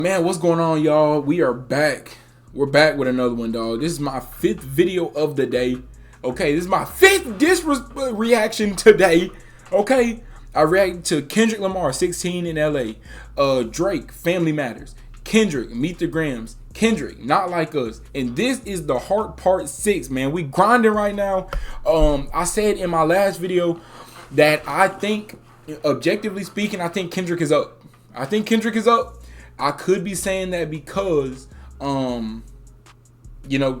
Man, what's going on, y'all? We are back. We're back with another one, dog. This is my 5th video of the day. Okay, this is my 5th reaction today. Okay, I reacted to Kendrick Lamar, 16 in LA. Drake, Family Matters. Kendrick, Meet the Grams. Kendrick, Not Like Us. And this is the Heart Part 6, man. We grinding right now. I said in my last video that I think, objectively speaking, I think Kendrick is up. I could be saying that because,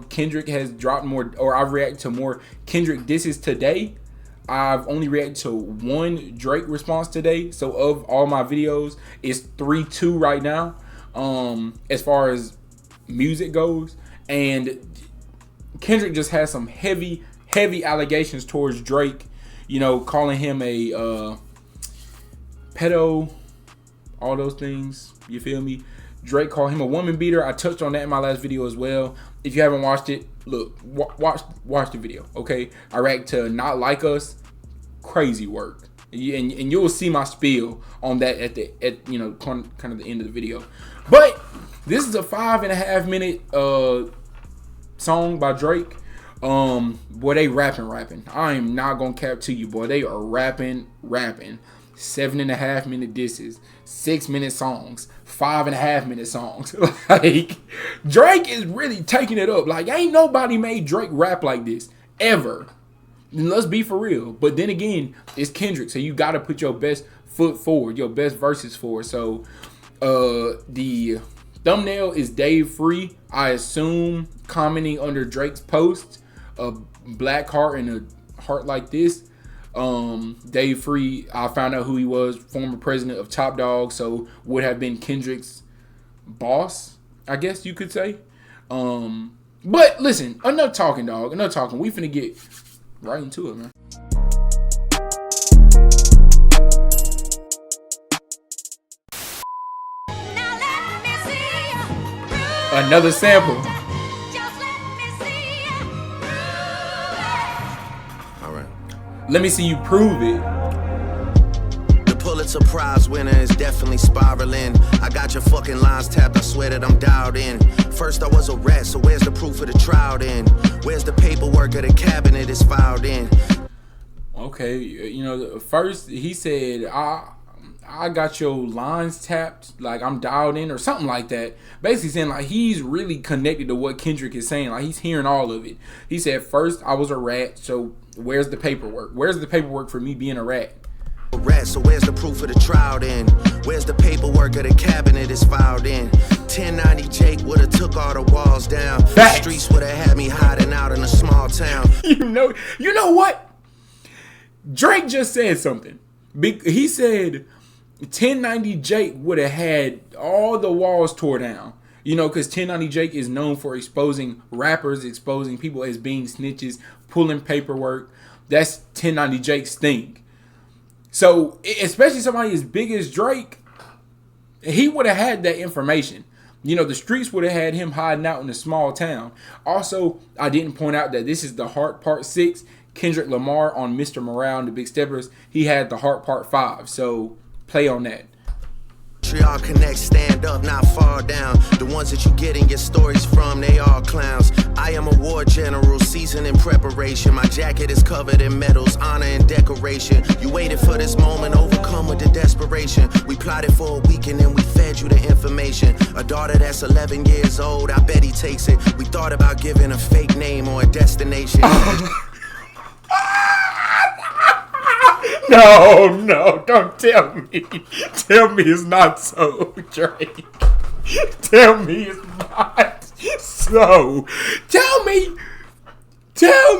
Kendrick has dropped more, or I've reacted to more Kendrick disses today. I've only reacted to one Drake response today. So of all my videos, it's 3-2 right now, as far as music goes. And Kendrick just has some heavy allegations towards Drake, calling him a pedo, all those things, you feel me? Drake called him a woman beater. I touched on that in my last video as well. If you haven't watched it, look, watch the video, okay? I react to Not Like Us, crazy work, and you'll see my spiel on that at kind of the end of the video. But this is a 5.5 minute song by Drake. Boy, they rapping. I am not gonna cap to you, boy. They are rapping. 7.5 minute disses, 6 minute songs, 5.5 minute songs. Like, Drake is really taking it up. Like, ain't nobody made Drake rap like this ever. And let's be for real. But then again, it's Kendrick, so you gotta put your best foot forward, your best verses forward. So the thumbnail is Dave Free, I assume, commenting under Drake's post, a black heart and a heart like this. Dave Free, I found out who he was, former president of Top Dog, so would have been Kendrick's boss, I guess you could say. But listen, enough talking, dog. Enough talking. We finna get right into it, man. Another sample. Let me see you prove it. The Pulitzer Prize winner is definitely spiraling. I got your fucking lines tapped, I swear that I'm dialed in. First I was a rat, so where's the proof of the trial then? Where's the paperwork of the cabinet is filed in? Okay, first he said, I got your lines tapped, like I'm dialed in or something like that. Basically saying like he's really connected to what Kendrick is saying. Like he's hearing all of it. He said, first I was a rat, so where's the paperwork? Where's the paperwork for me being a rat? So where's the proof of the trial then? Where's the paperwork of the cabinet is filed in? 1090 Jake would've took all the walls down. Facts. The streets would've had me hiding out in a small town. You know what? Drake just said something. He said 1090 Jake would have had all the walls tore down. Because 1090 Jake is known for exposing rappers, exposing people as being snitches, pulling paperwork. That's 1090 Jake's thing. So, especially somebody as big as Drake, he would have had that information. The streets would have had him hiding out in a small town. Also, I didn't point out that this is the Heart Part 6. Kendrick Lamar on Mr. Morale and the Big Steppers, he had the Heart Part 5. So, play on that. Montreal connect, stand up, not fall down. The ones that you getting your stories from, they all clowns. I am a war general, seasoned in preparation. My jacket is covered in medals, honor and decoration. You waited for this moment, overcome with the desperation. We plotted for a week and then we fed you the information. A daughter that's 11 years old, I bet he takes it. We thought about giving a fake name or a destination. No, don't tell me. Tell me it's not so, Drake. Tell me it's not so. Tell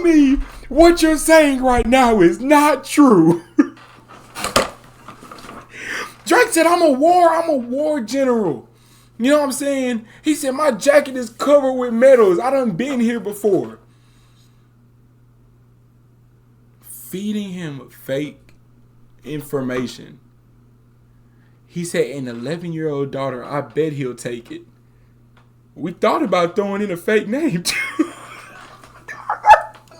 me what you're saying right now is not true. Drake said, I'm a war general. You know what I'm saying? He said, my jacket is covered with medals. I done been here before. Feeding him fake information. He said, an 11-year-old daughter, I bet he'll take it. We thought about throwing in a fake name too.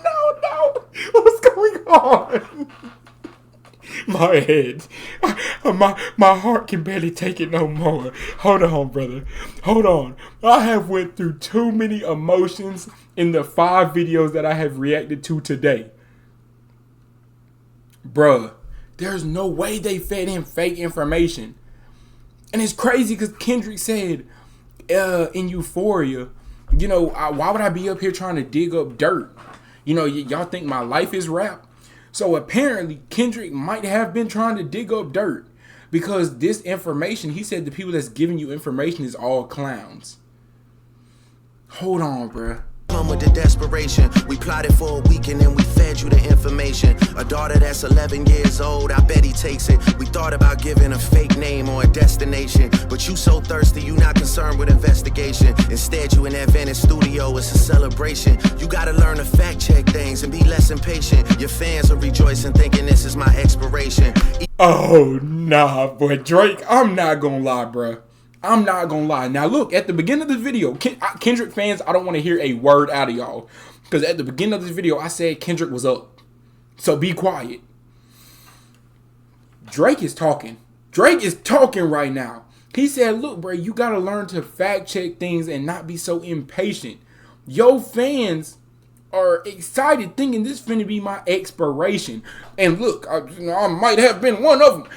No. What's going on? My head. My heart can barely take it no more. Hold on, brother. Hold on. I have went through too many emotions in the 5 videos that I have reacted to today. Bruh, there's no way they fed him fake information. And it's crazy because Kendrick said in Euphoria, you know, why would I be up here trying to dig up dirt? You know, y'all think my life is rap? So apparently Kendrick might have been trying to dig up dirt because this information, he said the people that's giving you information is all clowns. Hold on, bruh. Come with the desperation. We plotted for a week and then we fed you the information. A daughter that's 11 years old, I bet he takes it. We thought about giving a fake name or a destination, but you so thirsty, you not concerned with investigation. Instead, you in that Venice studio, it's a celebration. You gotta learn to fact check things and be less impatient. Your fans are rejoicing, thinking this is my expiration. Oh, nah, boy, Drake, I'm not gonna lie, bruh. I'm not gonna lie. Now look, at the beginning of this video, Kendrick fans, I don't want to hear a word out of y'all. Because at the beginning of this video, I said Kendrick was up. So be quiet. Drake is talking. Drake is talking right now. He said, look, bro, you gotta learn to fact check things and not be so impatient. Yo fans are excited thinking this finna be my expiration. And look, I might have been one of them.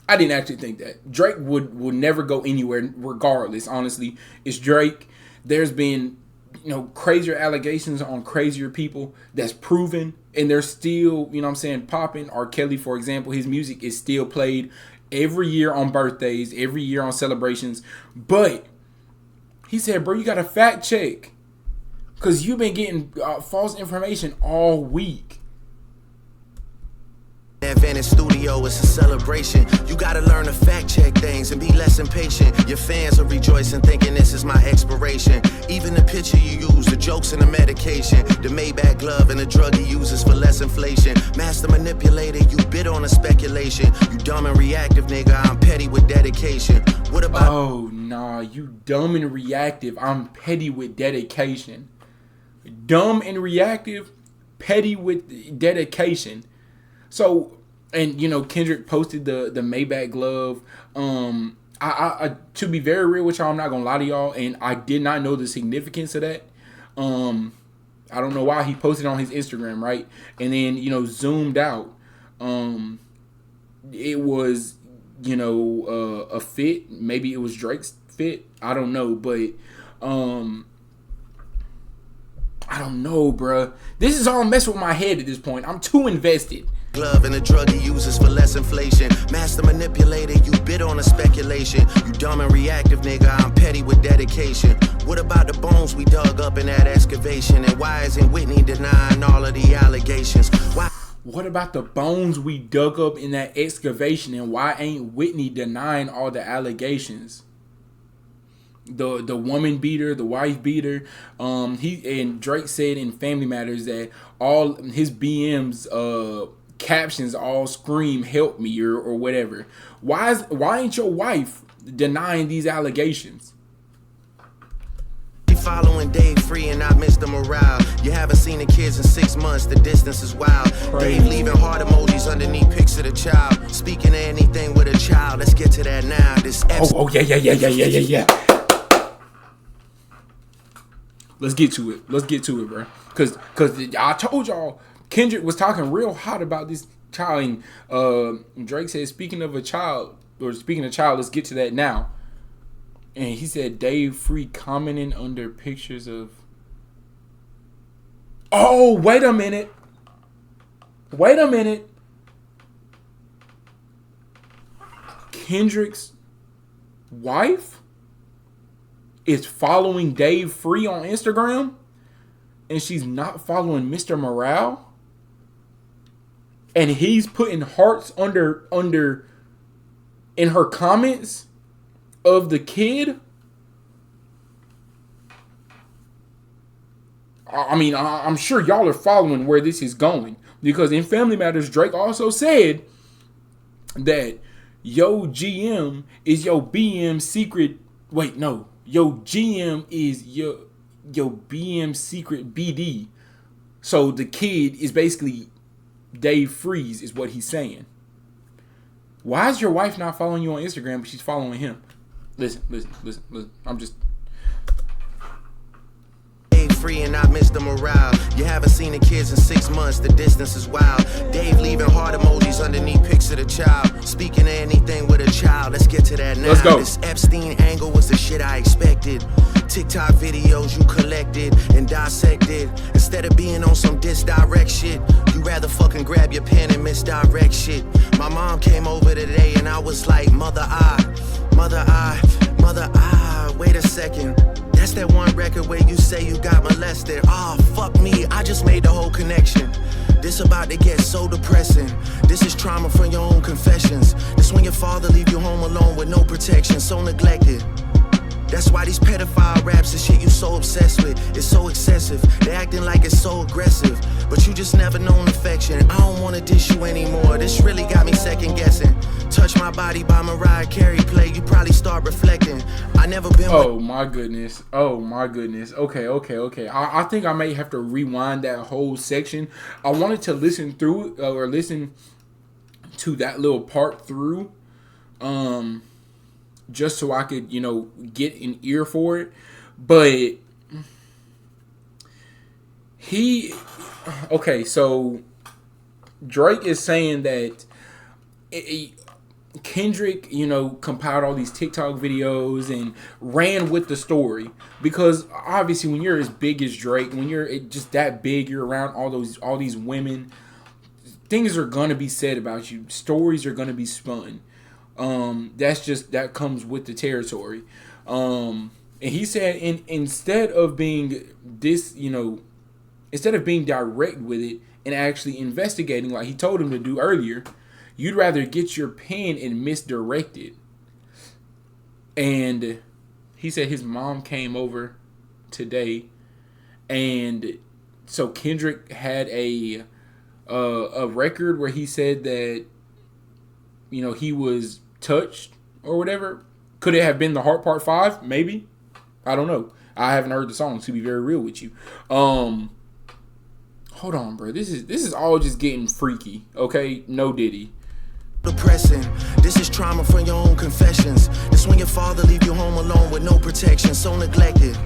I didn't actually think that. Drake would never go anywhere regardless, honestly. It's Drake. There's been, crazier allegations on crazier people that's proven, and they're still, popping. R. Kelly, for example, his music is still played every year on birthdays, every year on celebrations. But he said, bro, you got to fact check because you've been getting false information all week. That Venice studio, it's a celebration. You gotta learn to fact check things and be less impatient. Your fans are rejoicing, thinking this is my expiration. Even the picture you use, the jokes and the medication, the Maybach glove and the drug he uses for less inflation. Master manipulator, you bid on a speculation. You dumb and reactive, nigga, I'm petty with dedication. What about? Oh, nah, you dumb and reactive, I'm petty with dedication. Dumb and reactive, petty with dedication. So, and Kendrick posted the Maybach glove. I to be very real with y'all, I'm not gonna lie to y'all, and I did not know the significance of that. I don't know why he posted on his Instagram, right? And then zoomed out. It was a fit. Maybe it was Drake's fit. I don't know, but I don't know, bruh. This is all messing with my head at this point. I'm too invested. Glove and the drug he uses for less inflation. Master manipulator, you bid on a speculation. You dumb and reactive, nigga, I'm petty with dedication. What about the bones we dug up in that excavation? And why isn't Whitney denying all of the allegations? Why? What about the bones we dug up in that excavation? And why ain't Whitney denying all the allegations? The woman beater, the wife beater. He and Drake said in Family Matters that all his BMs captions all scream help me or whatever. Why ain't your wife denying these allegations? Following Dave Free and not Mr. Morale. You haven't seen the kids in 6 months, the distance is wild. Crazy. Dave leaving heart emojis underneath pics of the child. Speaking of anything with a child, let's get to that now. This yeah. Let's get to it, bro. Cause I told y'all Kendrick was talking real hot about this child, and Drake said, speaking of child, let's get to that now. And he said Dave Free commenting under pictures of. Oh, wait a minute. Kendrick's wife is following Dave Free on Instagram, and she's not following Mr. Morale, and he's putting hearts under in her comments of the kid. I mean, I'm sure y'all are following where this is going, because in Family Matters, Drake also said that yo GM is your BM secret. Wait, no. Yo GM is your BM secret BD. So the kid is basically Dave Freeze is what he's saying. Why is your wife not following you on Instagram, but she's following him? Listen. I'm just... Free and I miss the morale. You haven't seen the kids in 6 months, the distance is wild. Dave leaving heart emojis underneath pics of the child. Speaking of anything with a child, let's get to that now. Let's go. This Epstein angle was the shit I expected. TikTok videos you collected and dissected. Instead of being on some disdirect shit, you rather fucking grab your pen and misdirect shit. My mom came over today and I was like, mother, wait a second. That's that one record where you say you got molested. Oh, fuck me, I just made the whole connection. This about to get so depressing. This is trauma from your own confessions. This when your father leave you home alone with no protection, so neglected. That's why these pedophile raps and shit you so obsessed with, it's so excessive. They acting like it's so aggressive, but you just never known affection. I don't wanna dish you anymore. This really got me second guessing. Touch My Body by Mariah Carey play, you probably start reflecting. I never been. Oh my goodness. Okay. I think I may have to rewind that whole section. I wanted to listen through or listen to that little part through. Just so I could, get an ear for it. But so Drake is saying that Kendrick, compiled all these TikTok videos and ran with the story. Because obviously when you're as big as Drake, when you're just that big, you're around all these women, things are going to be said about you. Stories are going to be spun. That comes with the territory. And he said, instead of being direct with it and actually investigating like he told him to do earlier, you'd rather get your pen and misdirect it. And he said his mom came over today, and so Kendrick had a record where he said that he was touched or whatever. Could it have been the Heart Part 5? Maybe. I don't know. I haven't heard the song, to be very real with you. Hold on, bro. This is all just getting freaky. Okay? No Diddy. Depressing. This is trauma from your own confessions. This when your father leave you home alone with no protection, so neglected.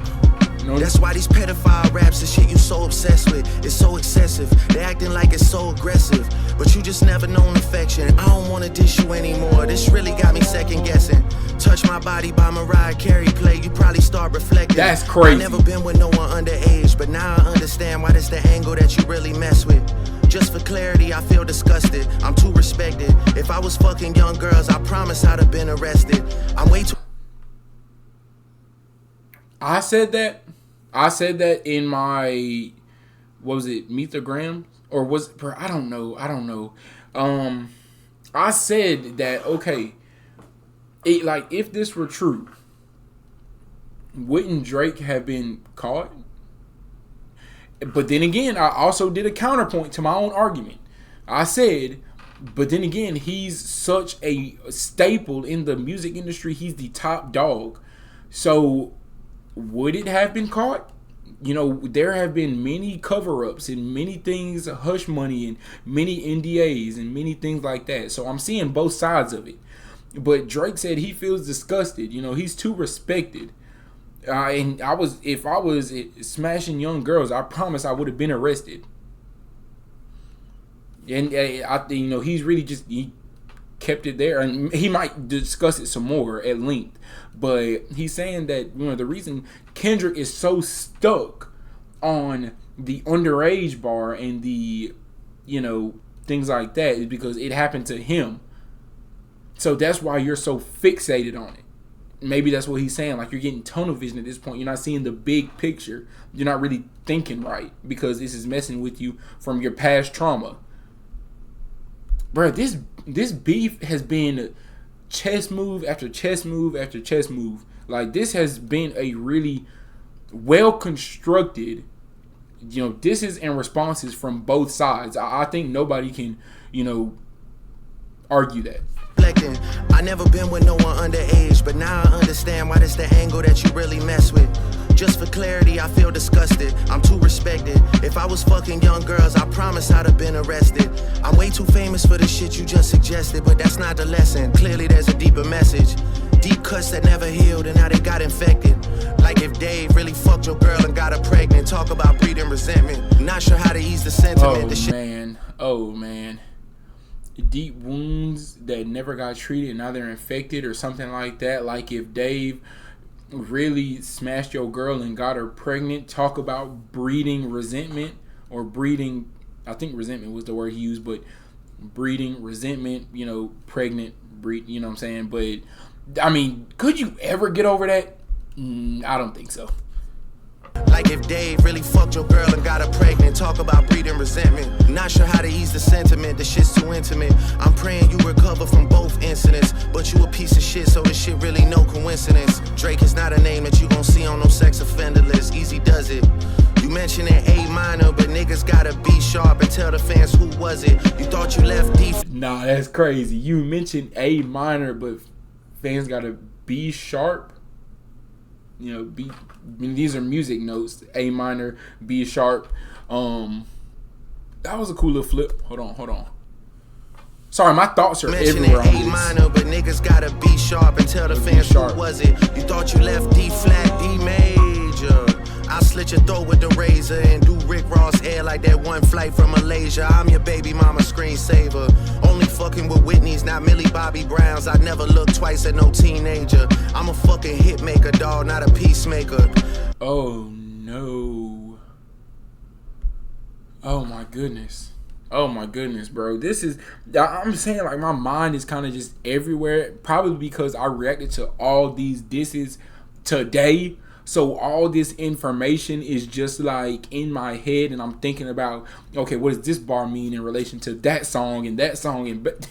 That's why these pedophile raps and shit you so obsessed with, it's so excessive. They acting like it's so aggressive, but you just never known affection. I don't wanna dish you anymore. This really got me second guessing. Touch My Body by Mariah Carey play, you probably start reflecting. That's crazy. I never been with no one underage, but now I understand why that's the angle that you really mess with. Just for clarity, I feel disgusted. I'm too respected. If I was fucking young girls, I promise I'd have been arrested. I'm way too... I said that in my, what was it, Meet the Grams? Or was it, I don't know. I said that, okay, if this were true, wouldn't Drake have been caught? But then again, I also did a counterpoint to my own argument. I said, but then again, he's such a staple in the music industry. He's the top dog. So would it have been caught? There have been many cover-ups and many things, hush money and many NDAs and many things like that. So I'm seeing both sides of it. But Drake said he feels disgusted. He's too respected. And if I was smashing young girls, I promise I would have been arrested. And he's really he kept it there, and he might discuss it some more at length. But he's saying that the reason Kendrick is so stuck on the underage bar and the things like that is because it happened to him. So that's why you're so fixated on it. Maybe that's what he's saying. Like, you're getting tunnel vision at this point. You're not seeing the big picture. You're not really thinking right because this is messing with you from your past trauma. Bro, this beef has been chess move after chess move after chess move. Like, this has been a really well constructed, disses and responses from both sides. I think nobody can, argue that. I never been with no one underage, but now I understand why that's the angle that you really mess with. Just for clarity, I feel disgusted. I'm too respected. If I was fucking young girls, I promise I'd have been arrested. I'm way too famous for the shit you just suggested, but that's not the lesson. Clearly there's a deeper message. Deep cuts that never healed and now they got infected. Like if Dave really fucked your girl and got her pregnant. Talk about breeding resentment. Not sure how to ease the sentiment. Oh man. Deep wounds that never got treated, now they're infected or something like that. Like if Dave really smashed your girl and got her pregnant. Talk about breeding resentment or breeding, I think resentment was the word he used, but breeding resentment, pregnant, breed, you know what I'm saying? But I mean, could you ever get over that? I don't think so. Like if Dave really fucked your girl and got her pregnant. Talk about breeding resentment. Not sure how to ease the sentiment. The shit's too intimate. I'm praying you recover from both incidents. But you a piece of shit, so this shit really no coincidence. Drake is not a name that you gon' see on no sex offender list. Easy does it. You mentioned an A minor, but niggas gotta be sharp and tell the fans who was it. You thought you left D. Nah, that's crazy. You mentioned A minor, but fans gotta be sharp. These are music notes. A minor, B sharp. That was a cool little flip. Hold on. Sorry, my thoughts are everywhere on this. A minor, but niggas gotta be sharp and tell the fans who was it. You thought you left D flat, D major. I'll slit your throat with the razor and do Rick Ross hair like that one flight from Malaysia. I'm your baby mama screensaver. Only fucking with Whitney's, not Millie Bobby Brown's. I never look twice at no teenager. I'm a fucking hit maker, dog, not a peacemaker. Oh no. Oh my goodness, bro. I'm saying, like, my mind is kind of just everywhere. Probably because I reacted to all these disses today. So all this information is just like in my head, and I'm thinking about, okay, what does this bar mean in relation to that song, and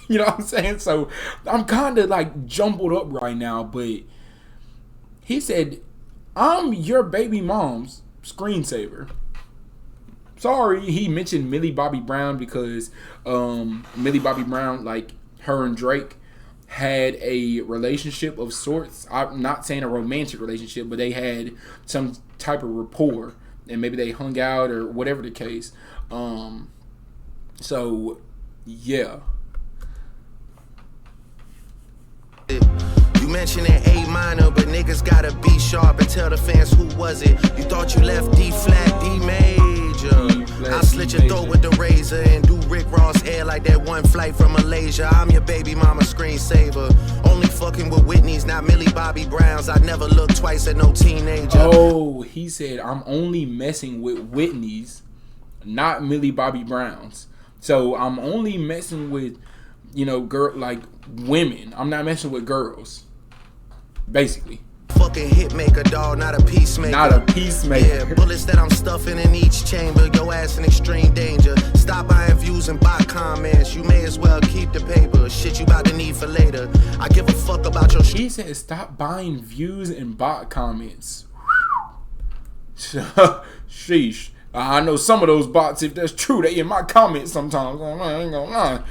you know what I'm saying? So I'm kind of like jumbled up right now. But he said, "I'm your baby mom's screensaver." Sorry, he mentioned Millie Bobby Brown because Millie Bobby Brown, like her and Drake, had a relationship of sorts. I'm not saying a romantic relationship, but they had some type of rapport, and maybe they hung out or whatever the case. So yeah. You mentioned an A minor, but niggas gotta be sharp and tell the fans who was it. You thought you left D flat, D major. I'll slit your throat with the razor and do Rick Ross hair like that one flight from Malaysia. I'm your baby mama screensaver. Only fucking with Whitney's, not Millie Bobby Brown's. I never look twice at no teenager. Oh, he said, I'm only messing with Whitney's, not Millie Bobby Brown's. So I'm only messing with, like women. I'm not messing with girls. Basically. Fucking hit maker, dog, not a peacemaker. Not a peacemaker. Yeah, bullets that I'm stuffing in each chamber. Your ass in extreme danger. Stop buying views and bot comments. You may as well keep the paper. Shit you about to need for later. I give a fuck about your He said stop buying views and bot comments. Sheesh. I know some of those bots, if that's true, they in my comments sometimes. I ain't gonna lie.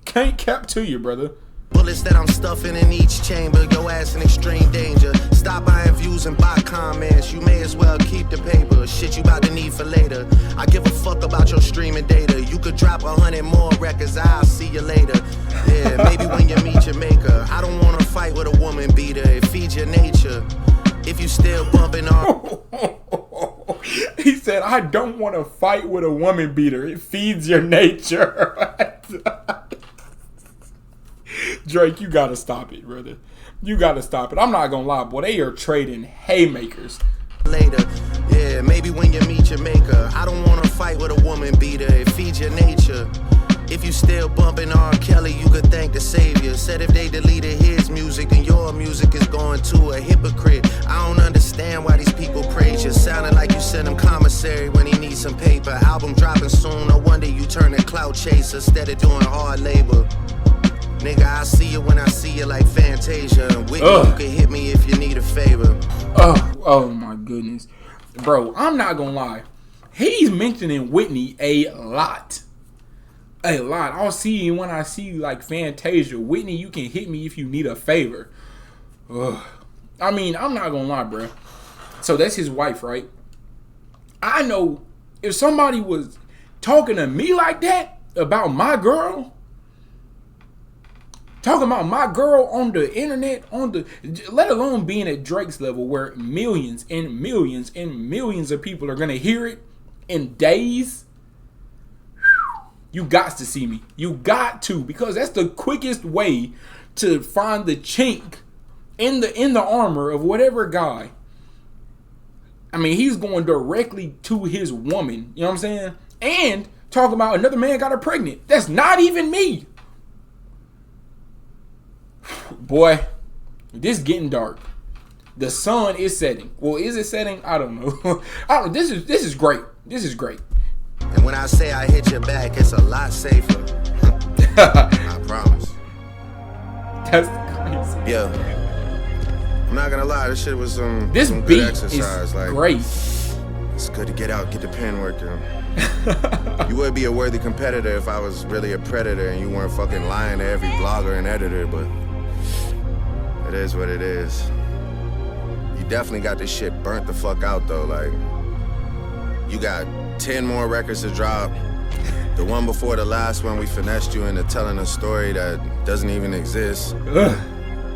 Can't cap to you, brother. Bullets that I'm stuffing in each chamber. Your ass in extreme danger. Stop buying views and bot comments. You may as well keep the paper. Shit you about to need for later. I give a fuck about your streaming data. You could drop 100 more records. I'll see you later. Yeah, maybe when you meet your maker. I don't wanna fight with a woman beater. It feeds your nature. If you still bumping on. He said, I don't want to fight with a woman beater. It feeds your nature. Drake, you gotta stop it, brother. You gotta stop it. I'm not gonna lie, boy. They are trading haymakers. Later, yeah, maybe when you meet your maker. I don't wanna fight with a woman beater. It feeds your nature. If you still bumping R. Kelly, you could thank the savior. Said if they deleted his music, then your music is going to a hypocrite. I don't understand why these people praise you. Sounding like you sent him commissary when he needs some paper. Album dropping soon, no wonder you turn a clout chaser instead of doing hard labor. Nigga, I see you when I see you like Fantasia. And Whitney, you can hit me if you need a favor. Oh my goodness. Bro, I'm not gonna lie. He's mentioning Whitney a lot. A lot. I'll see you when I see you like Fantasia. Whitney, you can hit me if you need a favor. I mean, I'm not gonna lie, bro. So that's his wife, right? I know if somebody was talking to me like that about my girl, talking about my girl on the internet, let alone being at Drake's level where millions and millions and millions of people are gonna hear it in days. You got to see me. You got to, because that's the quickest way to find the chink in the armor of whatever guy. I mean, he's going directly to his woman. You know what I'm saying? And talking about another man got her pregnant. That's not even me. Boy, this is getting dark. The sun is setting. Well, is it setting? I don't know. This is great. This is great. And when I say I hit your back, it's a lot safer. I promise. That's crazy. Yeah. I'm not gonna lie, this shit was some beat good exercise. Is like, great. It's good to get out, get the pen working. You would be a worthy competitor if I was really a predator and you weren't fucking lying to every blogger and editor, but it is what it is. You definitely got this shit burnt the fuck out though. Like, you got 10 more records to drop. The one before the last one, we finessed you into telling a story that doesn't even exist. Ugh.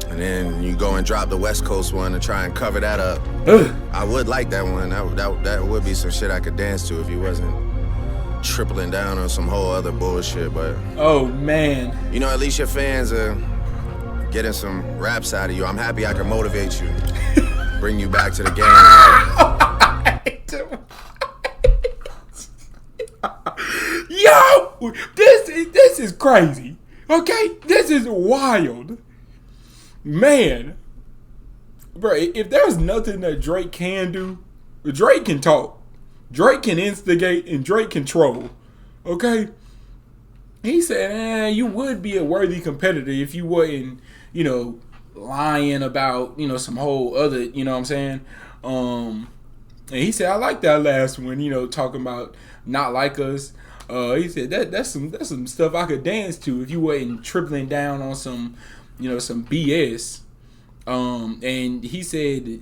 And then you go and drop the West Coast one and try and cover that up. Ugh. I would like that one. That would be some shit I could dance to if you wasn't tripling down on some whole other bullshit. But oh man, you know, at least your fans are getting some raps out of you. I'm happy I can motivate you, bring you back to the game. Yo, this is crazy. Okay, this is wild. Man, bro, if there's nothing that Drake can do, Drake can talk. Drake can instigate and Drake can troll. Okay? He said, you would be a worthy competitor if you wasn't, lying about, some whole other, you know what I'm saying? And he said, I like that last one, talking about not like us. He said that's some stuff I could dance to if you wasn't tripling down on some BS. And he said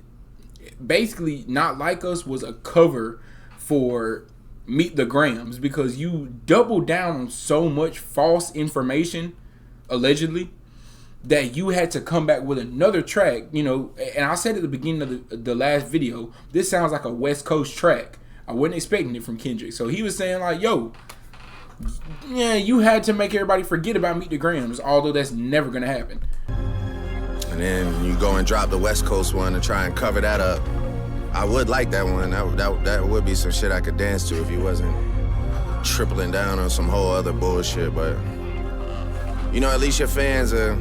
basically Not Like Us was a cover for Meet the Grams because you doubled down on so much false information, allegedly, that you had to come back with another track, and I said at the beginning of the last video, this sounds like a West Coast track. I wasn't expecting it from Kendrick. So he was saying like, yo, yeah, you had to make everybody forget about Meet the Grams, although that's never going to happen. And then you go and drop the West Coast one and try and cover that up. I would like that one. That would be some shit I could dance to if you wasn't tripling down on some whole other bullshit. But, at least your fans are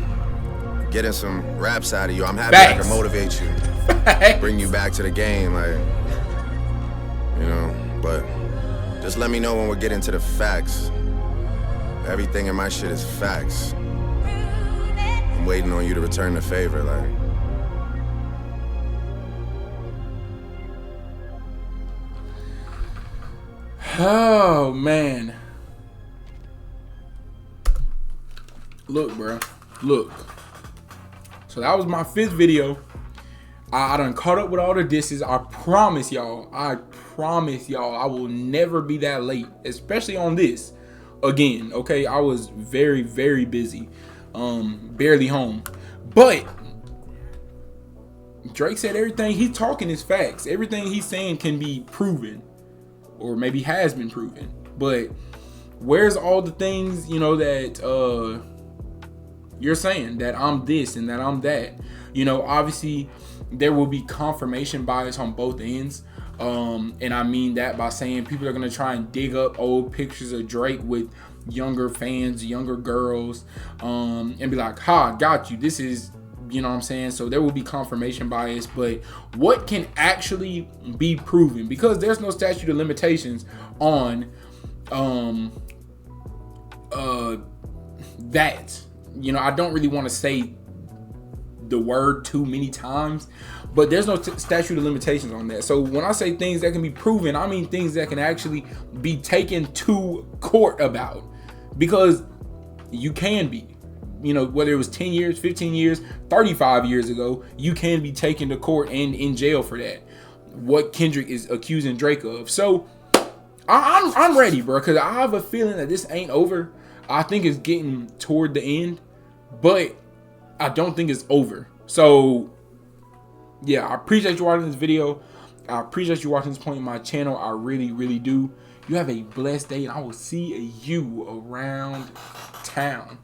getting some raps out of you. I'm happy I can motivate you, bring you back to the game. Like, but just let me know when we're getting to the facts. Everything in my shit is facts. I'm waiting on you to return the favor, like. Oh, man. Look, bro. Look. So that was my 5th video. I done caught up with all the disses. I promise y'all, I will never be that late, especially on this again. Okay, I was very, very busy, barely home. But Drake said everything he's talking is facts. Everything he's saying can be proven, or maybe has been proven. But where's all the things that you're saying that I'm this and that I'm that? Obviously there will be confirmation bias on both ends. And I mean that by saying people are going to try and dig up old pictures of Drake with younger fans, younger girls, and be like, got you. This is, what I'm saying? So there will be confirmation bias, but what can actually be proven? Because there's no statute of limitations on that. I don't really want to say the word too many times, but there's no statute of limitations on that. So when I say things that can be proven, I mean things that can actually be taken to court about, because you can be, whether it was 10 years, 15 years, 35 years ago, you can be taken to court and in jail for that. what Kendrick is accusing Drake of. So I'm ready, bro, because I have a feeling that this ain't over. I think it's getting toward the end, but I don't think it's over. So yeah, I appreciate you watching this video. I appreciate you watching this point in my channel. I really, really do. You have a blessed day, and I will see you around town.